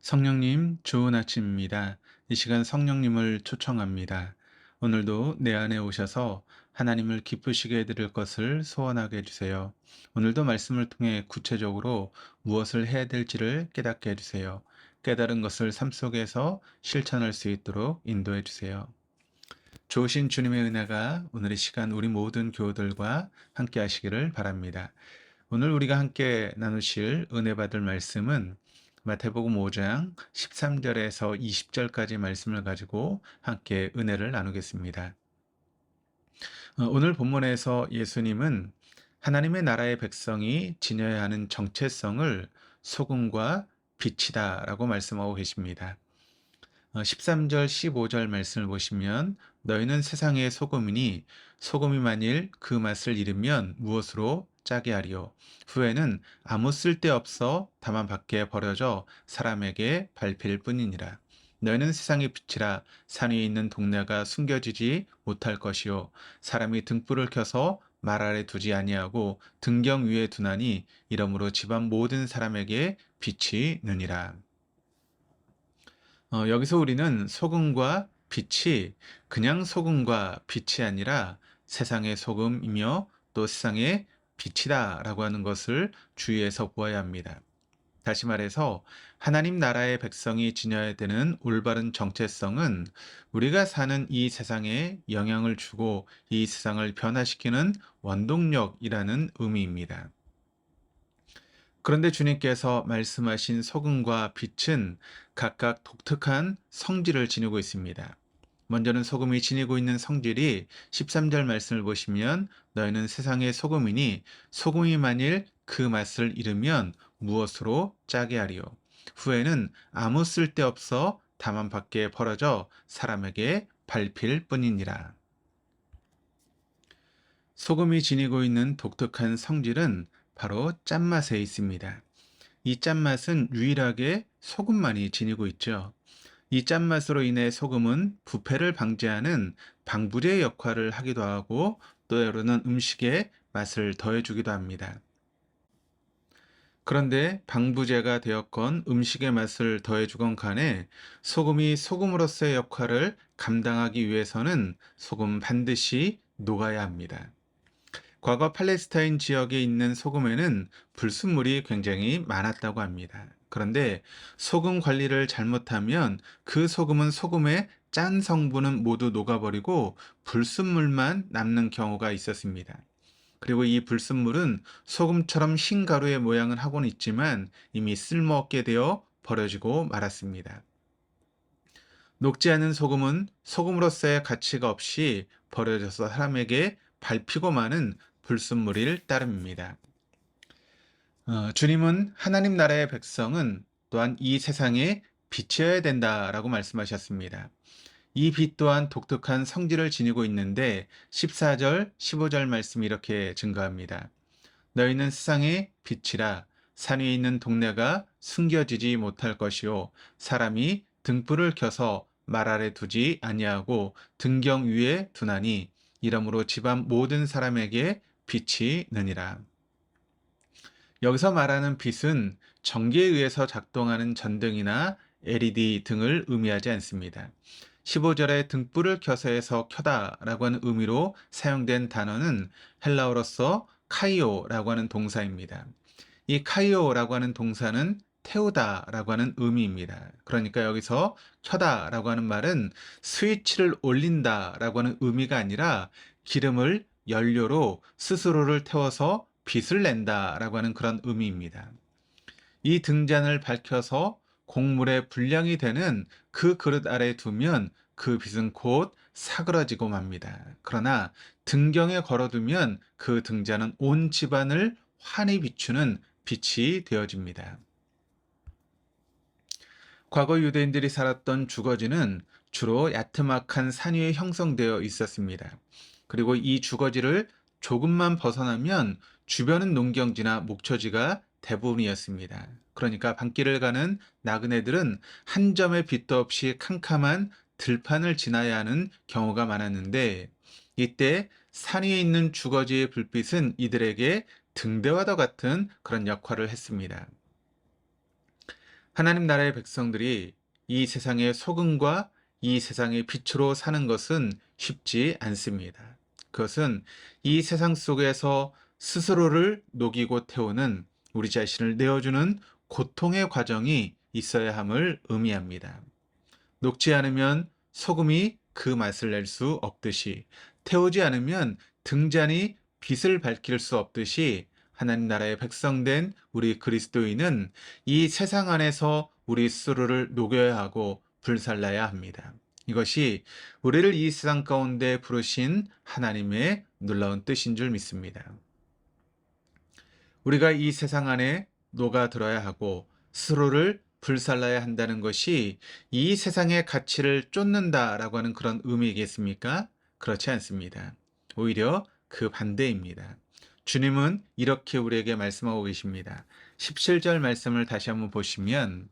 성령님, 좋은 아침입니다. 이 시간 성령님을 초청합니다. 오늘도 내 안에 오셔서 하나님을 기쁘시게 해드릴 것을 소원하게 해주세요. 오늘도 말씀을 통해 구체적으로 무엇을 해야 될지를 깨닫게 해주세요. 깨달은 것을 삶 속에서 실천할 수 있도록 인도해 주세요. 좋으신 주님의 은혜가 오늘 이 시간 우리 모든 교우들과 함께 하시기를 바랍니다. 오늘 우리가 함께 나누실 은혜 받을 말씀은 마태복음 5장 13절에서 20절까지 말씀을 가지고 함께 은혜를 나누겠습니다. 오늘 본문에서 예수님은 하나님의 나라의 백성이 지녀야 하는 정체성을 소금과 빛이다 라고 말씀하고 계십니다. 13절, 15절 말씀을 보시면 너희는 세상의 소금이니 소금이 만일 그 맛을 잃으면 무엇으로 짜게 하리요. 후에는 아무 쓸데없어 다만 밖에 버려져 사람에게 밟힐 뿐이니라. 너희는 세상의 빛이라. 산 위에 있는 동네가 숨겨지지 못할 것이요. 사람이 등불을 켜서 말 아래 두지 아니하고 등경 위에 두나니 이러므로 집안 모든 사람에게 빛이 느니라. 여기서 우리는 소금과 빛이 그냥 소금과 빛이 아니라 세상의 소금이며 또 세상의 빛이다 라고 하는 것을 주의해서 보아야 합니다. 다시 말해서 하나님 나라의 백성이 지녀야 되는 올바른 정체성은 우리가 사는 이 세상에 영향을 주고 이 세상을 변화시키는 원동력이라는 의미입니다. 그런데 주님께서 말씀하신 소금과 빛은 각각 독특한 성질을 지니고 있습니다. 먼저는 소금이 지니고 있는 성질이 13절 말씀을 보시면 너희는 세상의 소금이니 소금이 만일 그 맛을 잃으면 무엇으로 짜게 하리요. 후에는 아무 쓸데없어 다만 밖에 벌어져 사람에게 밟힐 뿐이니라. 소금이 지니고 있는 독특한 성질은 바로 짠맛에 있습니다. 이 짠맛은 유일하게 소금만이 지니고 있죠. 이 짠맛으로 인해 소금은 부패를 방지하는 방부제 역할을 하기도 하고 또 때로는 음식에 맛을 더해주기도 합니다. 그런데 방부제가 되었건 음식의 맛을 더해주건 간에 소금이 소금으로서의 역할을 감당하기 위해서는 소금 반드시 녹아야 합니다. 과거 팔레스타인 지역에 있는 소금에는 불순물이 굉장히 많았다고 합니다. 그런데 소금 관리를 잘못하면 그 소금은 소금의 짠 성분은 모두 녹아버리고 불순물만 남는 경우가 있었습니다. 그리고 이 불순물은 소금처럼 흰 가루의 모양을 하고는 있지만 이미 쓸모없게 되어 버려지고 말았습니다. 녹지 않은 소금은 소금으로서의 가치가 없이 버려져서 사람에게 밟히고 마는 불순물일 따름입니다. 주님은 하나님 나라의 백성은 또한 이 세상에 빛이어야 된다라고 말씀하셨습니다. 이 빛 또한 독특한 성질을 지니고 있는데 14절, 15절 말씀이 이렇게 증거합니다. 너희는 세상의 빛이라. 산 위에 있는 동네가 숨겨지지 못할 것이요 사람이 등불을 켜서 말 아래 두지 아니하고 등경 위에 두나니 이러므로 집안 모든 사람에게 빛이 느니라. 여기서 말하는 빛은 전기에 의해서 작동하는 전등이나 LED 등을 의미하지 않습니다. 15절에 등불을 켜서에서 켜다라고 하는 의미로 사용된 단어는 헬라어로서 카이오라고 하는 동사입니다. 이 카이오라고 하는 동사는 태우다라고 하는 의미입니다. 그러니까 여기서 켜다라고 하는 말은 스위치를 올린다라고 하는 의미가 아니라 기름을 연료로 스스로를 태워서 빛을 낸다라고 하는 그런 의미입니다. 이 등잔을 밝혀서 곡물의 분량이 되는 그 그릇 아래에 두면 그 빛은 곧 사그러지고 맙니다. 그러나 등경에 걸어두면 그 등잔은 온 집안을 환히 비추는 빛이 되어집니다. 과거 유대인들이 살았던 주거지는 주로 야트막한 산 위에 형성되어 있었습니다. 그리고 이 주거지를 조금만 벗어나면 주변은 농경지나 목초지가 대부분이었습니다. 그러니까 밤길을 가는 나그네들은 한 점의 빛도 없이 캄캄한 들판을 지나야 하는 경우가 많았는데 이때 산 위에 있는 주거지의 불빛은 이들에게 등대와도 같은 그런 역할을 했습니다. 하나님 나라의 백성들이 이 세상의 소금과 이 세상의 빛으로 사는 것은 쉽지 않습니다. 그것은 이 세상 속에서 스스로를 녹이고 태우는 우리 자신을 내어주는 고통의 과정이 있어야 함을 의미합니다. 녹지 않으면 소금이 그 맛을 낼 수 없듯이, 태우지 않으면 등잔이 빛을 밝힐 수 없듯이, 하나님 나라의 백성된 우리 그리스도인은 이 세상 안에서 우리 스스로를 녹여야 하고 불살라야 합니다. 이것이 우리를 이 세상 가운데 부르신 하나님의 놀라운 뜻인 줄 믿습니다. 우리가 이 세상 안에 녹아들어야 하고 스스로를 불살라야 한다는 것이 이 세상의 가치를 쫓는다라고 하는 그런 의미이겠습니까? 그렇지 않습니다. 오히려 그 반대입니다. 주님은 이렇게 우리에게 말씀하고 계십니다. 17절 말씀을 다시 한번 보시면,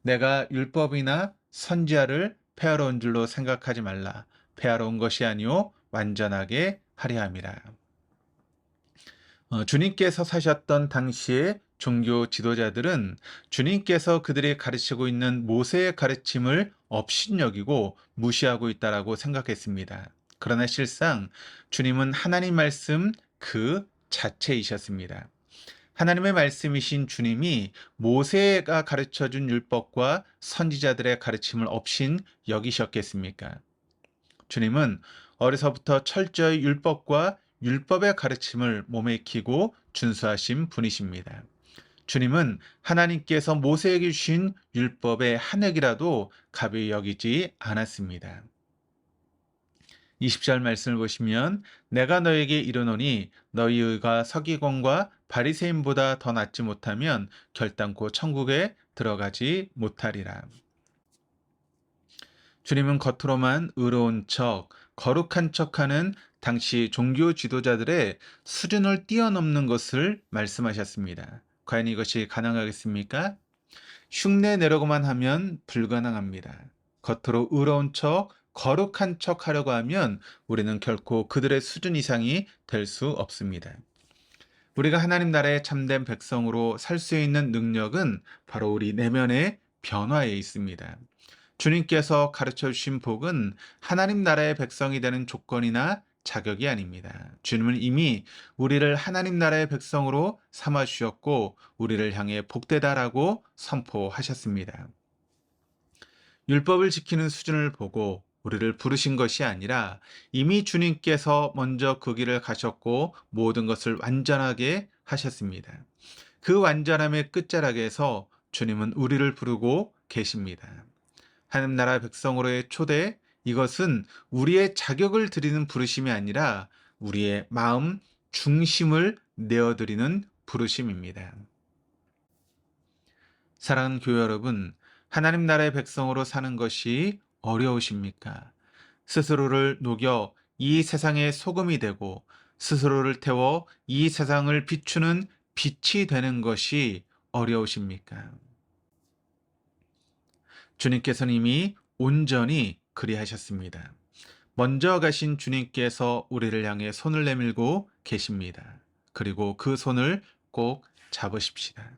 내가 율법이나 선지자를 폐하러 온 줄로 생각하지 말라. 폐하러 온 것이 아니요 완전하게 하려 함이라. 주님께서 사셨던 당시의 종교 지도자들은 주님께서 그들이 가르치고 있는 모세의 가르침을 업신여기고 무시하고 있다라고 생각했습니다. 그러나 실상 주님은 하나님 말씀 그 자체이셨습니다. 하나님의 말씀이신 주님이 모세가 가르쳐 준 율법과 선지자들의 가르침을 업신 여기셨겠습니까? 주님은 어려서부터 철저히 율법과 율법의 가르침을 몸에 익히고 준수하신 분이십니다. 주님은 하나님께서 모세에게 주신 율법의 한 획이라도 가벼이 여기지 않았습니다. 20절 말씀을 보시면, 내가 너에게 이르노니 너희 의가 서기관과 바리새인보다 더 낫지 못하면 결단코 천국에 들어가지 못하리라. 주님은 겉으로만 의로운 척, 거룩한 척하는 당시 종교 지도자들의 수준을 뛰어넘는 것을 말씀하셨습니다. 과연 이것이 가능하겠습니까? 흉내 내려고만 하면 불가능합니다. 겉으로 의로운 척, 거룩한 척 하려고 하면 우리는 결코 그들의 수준 이상이 될 수 없습니다. 우리가 하나님 나라의 참된 백성으로 살 수 있는 능력은 바로 우리 내면의 변화에 있습니다. 주님께서 가르쳐 주신 복은 하나님 나라의 백성이 되는 조건이나 자격이 아닙니다. 주님은 이미 우리를 하나님 나라의 백성으로 삼아 주셨고 우리를 향해 복되다라고 선포하셨습니다. 율법을 지키는 수준을 보고 우리를 부르신 것이 아니라 이미 주님께서 먼저 그 길을 가셨고 모든 것을 완전하게 하셨습니다. 그 완전함의 끝자락에서 주님은 우리를 부르고 계십니다. 하나님 나라 백성으로의 초대, 이것은 우리의 자격을 드리는 부르심이 아니라 우리의 마음 중심을 내어드리는 부르심입니다. 사랑하는 교회 여러분, 하나님 나라의 백성으로 사는 것이 어려우십니까? 스스로를 녹여 이 세상의 소금이 되고 스스로를 태워 이 세상을 비추는 빛이 되는 것이 어려우십니까? 주님께서는 이미 온전히 그리하셨습니다. 먼저 가신 주님께서 우리를 향해 손을 내밀고 계십니다. 그리고 그 손을 꼭 잡으십시다.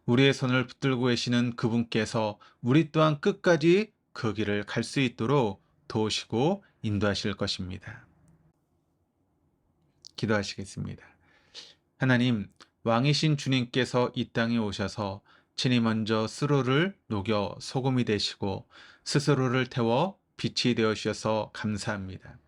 우리의 손을 붙들고 계시는 그분께서 우리 또한 끝까지 그 길을 갈 수 있도록 도우시고 인도하실 것입니다. 기도하시겠습니다. 하나님, 왕이신 주님께서 이 땅에 오셔서 친히 먼저 스스로를 녹여 소금이 되시고 스스로를 태워 빛이 되어 주셔서 감사합니다.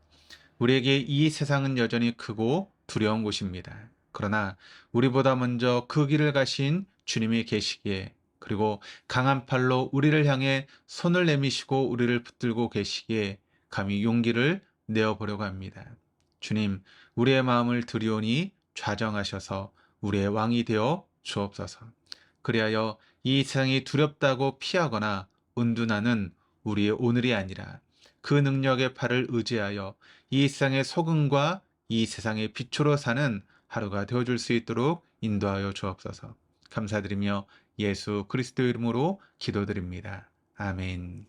우리에게 이 세상은 여전히 크고 두려운 곳입니다. 그러나 우리보다 먼저 그 길을 가신 주님이 계시기에, 그리고 강한 팔로 우리를 향해 손을 내미시고 우리를 붙들고 계시기에 감히 용기를 내어보려고 합니다. 주님, 우리의 마음을 드리오니 좌정하셔서 우리의 왕이 되어 주옵소서. 그리하여 이 세상이 두렵다고 피하거나 은둔하는 우리의 오늘이 아니라 그 능력의 팔을 의지하여 이 세상의 소금과 이 세상의 빛으로 사는 하루가 되어줄 수 있도록 인도하여 주옵소서. 감사드리며 예수 그리스도 이름으로 기도드립니다. 아멘.